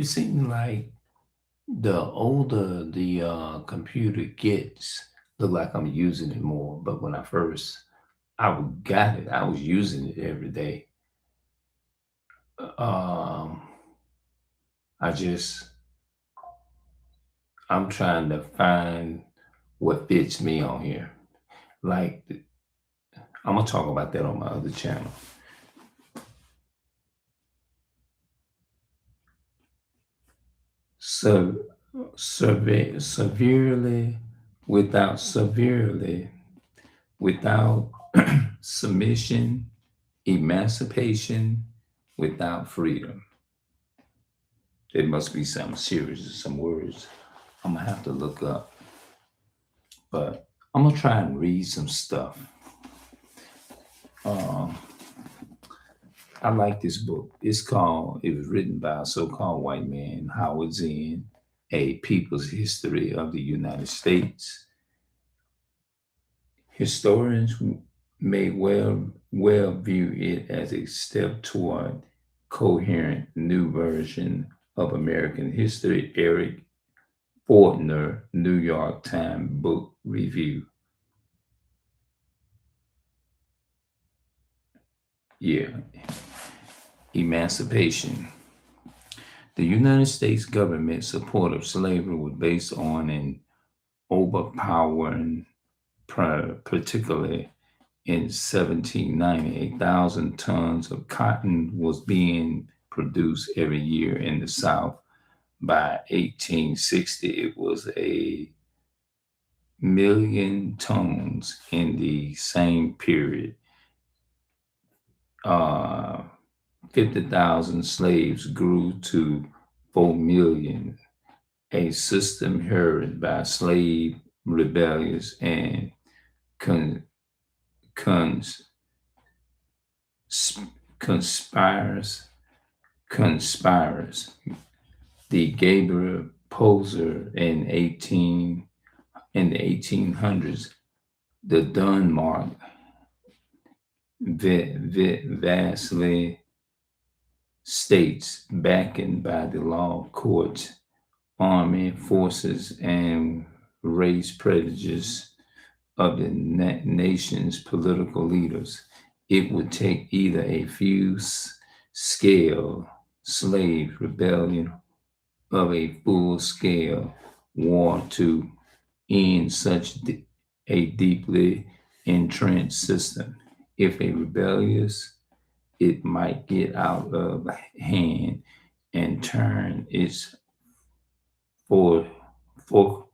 it seems like the older the computer gets, look like I'm using it more. But when I first got it, I was using it every day. Um, I just I'm trying to find what fits me on here. Like I'm gonna talk about that on my other channel. So severely, without submission, emancipation, without freedom. There must be some series, some words I'm gonna have to look up. But I'm gonna try and read some stuff. Um, I like this book. It was written by a so-called white man, Howard Zinn, A People's History of the United States. Historians may well view it as a step toward coherent new version of American history. Eric Fortner, New York Times Book Review. Yeah, Emancipation. The United States government support of slavery was based on an overpowering, particularly in 1790, 1,000 tons of cotton was being produced every year in the South. By 1860, it was a million tons in the same period. Uh, 50,000 slaves grew to 4 million, a system heralded by slave rebellions and con- cons- conspires conspires. The Gabriel Poser in the 1800s, the Denmark vastly states backed by the law courts, army forces, and race prejudice of the nation's political leaders. It would take either a few scale slave rebellion of a full scale war to end such a deeply entrenched system. If a rebellious, it might get out of hand and turn its for for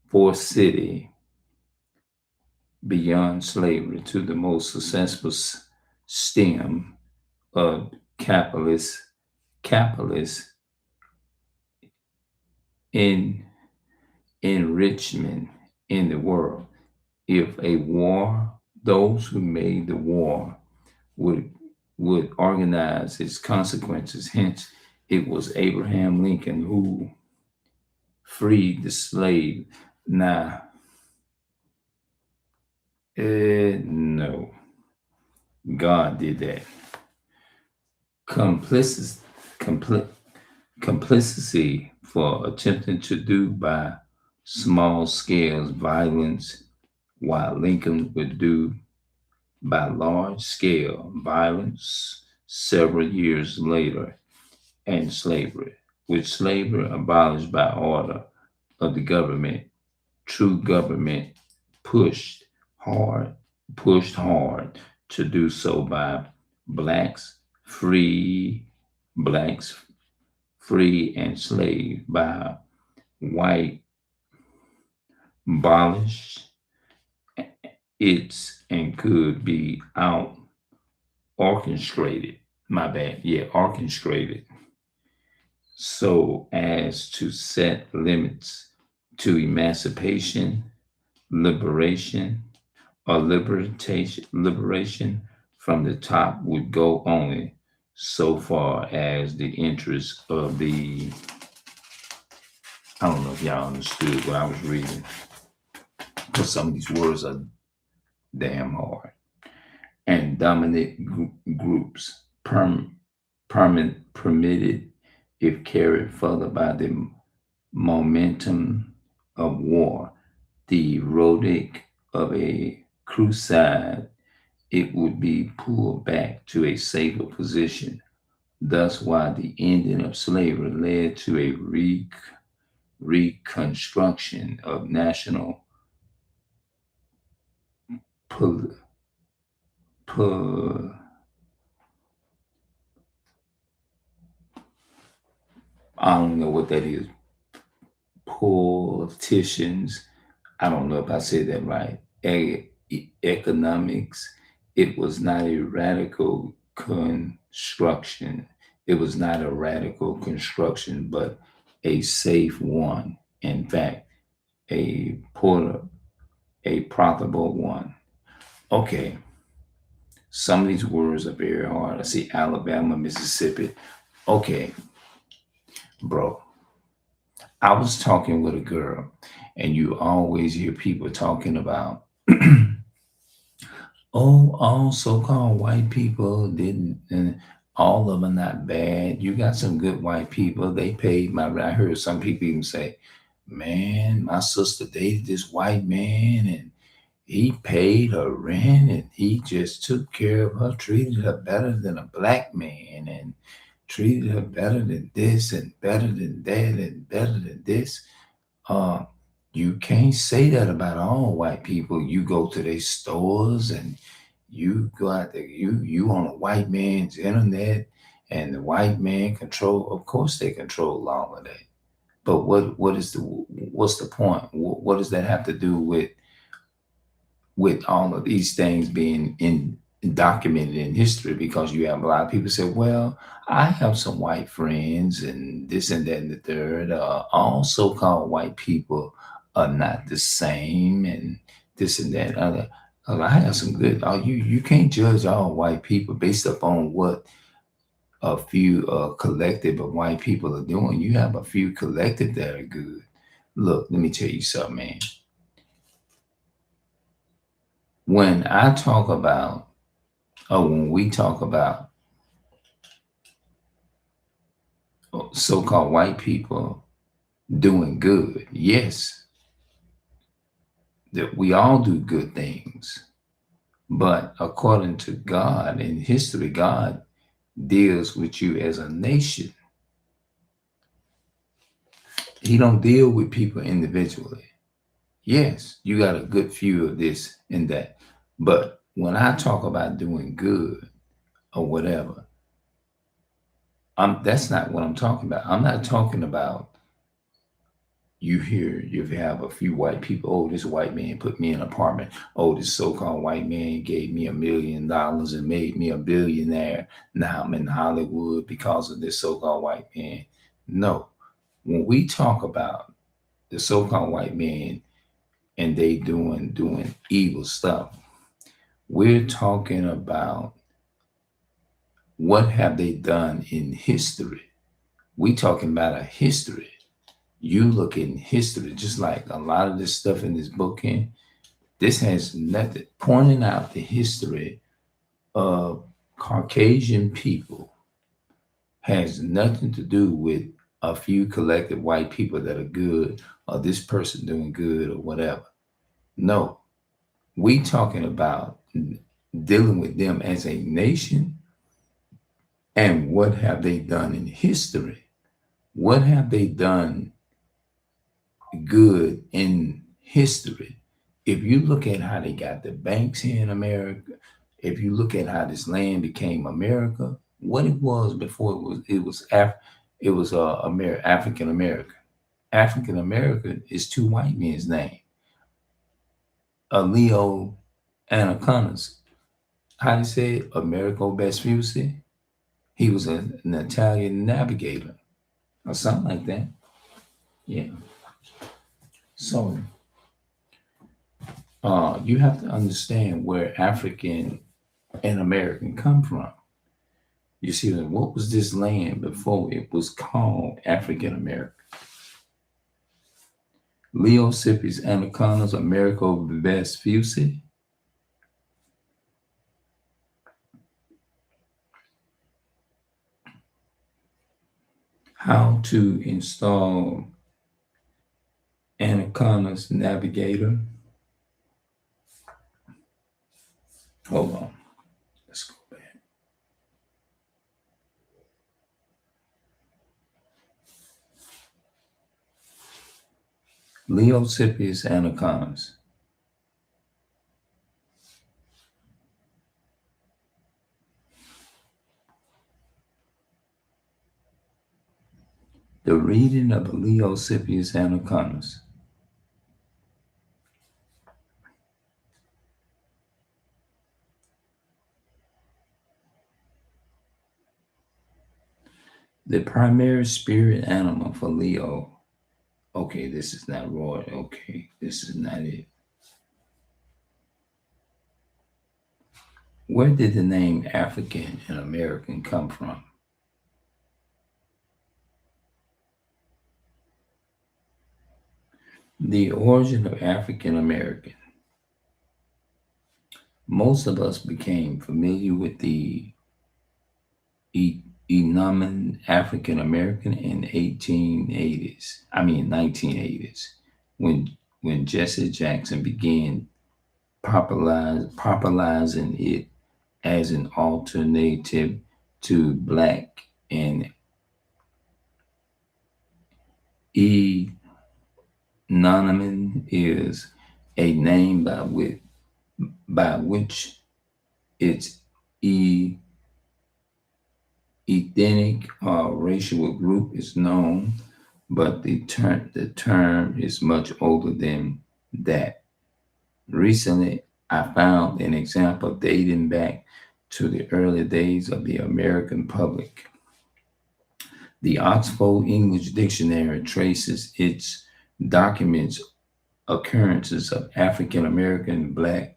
for city beyond slavery to the most successful stem of capitalist capitalist in enrichment in the world. If a war, those who made the war would would organize its consequences. Hence, it was Abraham Lincoln who freed the slave. Now, no, God did that. Complicity, compli- complicity for attempting to do by small scales violence, while Lincoln would do by large scale violence several years later, and slavery, with slavery abolished by order of the government. True government pushed hard, pushed hard to do so by blacks, free blacks, free and slave by white, abolished its and could be out orchestrated. My bad, yeah, orchestrated so as to set limits to emancipation, liberation, or liberation from the top would go only so far as the interests of the I don't know if y'all understood what I was reading because some of these words are damn hard. And dominant groups permitted if carried further by the momentum of war, the rhetoric of a crusade, it would be pulled back to a safer position. Thus, why the ending of slavery led to a reconstruction of national pol- pol- I don't know what that is. Politicians. I don't know if I said that right. Economics. It was not a radical construction. It was not a radical construction, but a safe one. In fact, a porter, a profitable one. Okay, some of these words are very hard. I see Alabama, Mississippi. Okay, bro. I was talking with a girl, and you always hear people talking about, oh, all so-called white people didn't, and all of them not bad. You got some good white people. They paid my. I heard some people even say, "Man, my sister dated this white man, and he paid her rent, and he just took care of her, treated her better than a black man, and treated her better than this, and better than that, and better than this." Uh, you can't say that about all white people. You go to their stores and you go out there, you on a white man's internet, and the white man control. Of course, they control all of that. But what's the point? What does that have to do with all of these things being in documented in history? Because you have a lot of people say, well, I have some white friends and this and that and the third. All so-called white people are not the same, and this and that and other. I have some good. You can't judge all white people based upon what a few collective of white people are doing. You have a few collective that are good. Look, let me tell you something, man. When I talk about when we talk about so-called white people doing good, yes, that we all do good things, but according to God in history, God deals with you as a nation. He don't deal with people individually. Yes, you got a good few of this and that, but when I talk about doing good or whatever, that's not what I'm talking about. I'm not talking about you have a few white people. Oh, this white man put me in an apartment. Oh, this so-called white man gave me $1 million and made me a billionaire. Now I'm in Hollywood because of this so-called white man. No, when we talk about the so-called white man and they doing evil stuff, we're talking about what have they done in history. We talking about a history. You look in history, just like a lot of this stuff in this book here, this has nothing pointing out the history of Caucasian people has nothing to do with a few collective white people that are good or this person doing good or whatever. No, we talking about dealing with them as a nation and what have they done in history? What have they done good in history? If you look at how they got the banks here in America, if you look at how this land became America, what it was before it was African American. African American is two white men's name, a Leo Anacondas. How do you say it? Americo Vespucci. He was an Italian navigator or something like that. Yeah. So you have to understand where African and American come from. You see, what was this land before it was called African American? Leo Sippi's Anacondas, Americo Vespucci. How to install Anaconda's Navigator. Hold on. Let's go back. Leocypius anacondas. The reading of the Leocypius anacondas. The primary spirit animal for Leo. Okay, this is not Roy. Okay, this is not it. Where did the name African and American come from? The origin of African American. Most of us became familiar with the Enomen African American in 1880s. I mean 1980s, when Jesse Jackson began popularizing it as an alternative to black, and Enomen is a name by which its ethnic or racial group is known, but the term is much older than that. Recently, I found an example dating back to the early days of the American public. The Oxford English Dictionary traces its documents occurrences of African American Black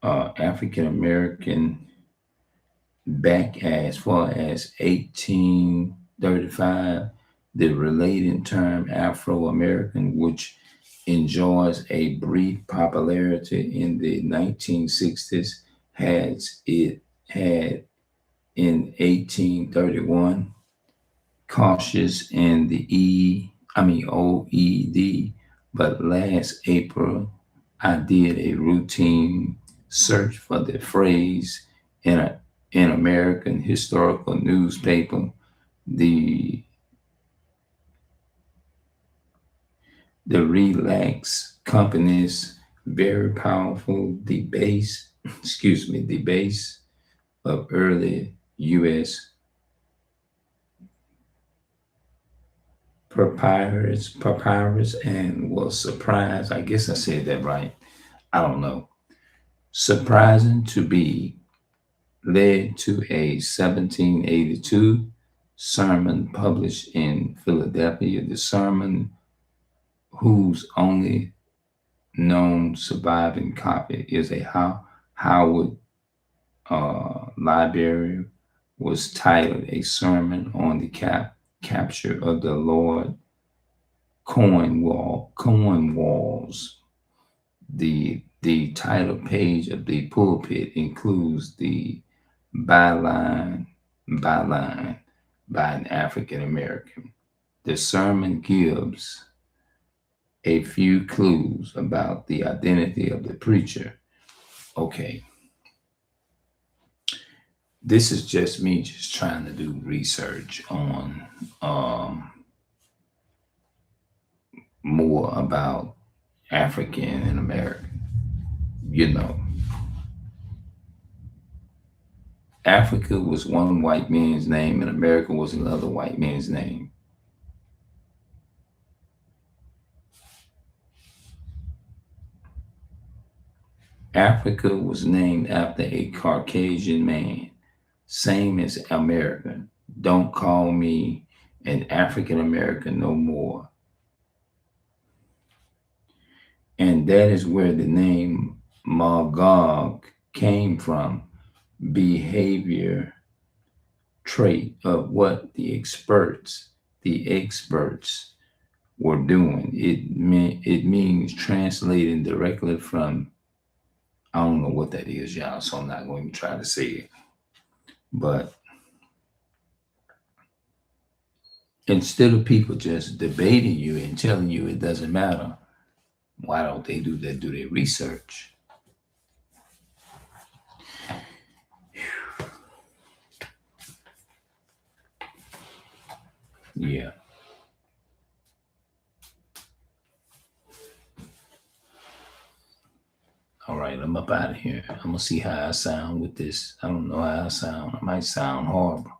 African American back as far as 1835. The related term Afro American, which enjoys a brief popularity in the 1960s, has it had in 1831, cautious in the OED, but last April I did a routine search for the phrase in an American historical newspaper. The the relax companies very powerful the base of early U.S. papyrus and was surprised. I guess I said that right. I don't know. Surprising to be led to a 1782 sermon published in Philadelphia. The sermon, whose only known surviving copy is a Howard library, was titled "A Sermon on the Capture of the Lord Cornwalls." The title page of the pulpit includes the byline by an African American. The sermon gives a few clues about the identity of the preacher. Okay, this is just me just trying to do research on more about African and American. You know, Africa was one white man's name and America was another white man's name. Africa was named after a Caucasian man, same as American. Don't call me an African American no more. And that is where the name Magog came from, behavior trait of what the experts were doing. It means translating directly from, I don't know what that is, y'all, so I'm not going to try to say it. But instead of people just debating you and telling you it doesn't matter, why don't they do that? Do their research? Yeah. All right, I'm up out of here. I'm gonna see how I sound with this. I don't know how I sound. I might sound horrible.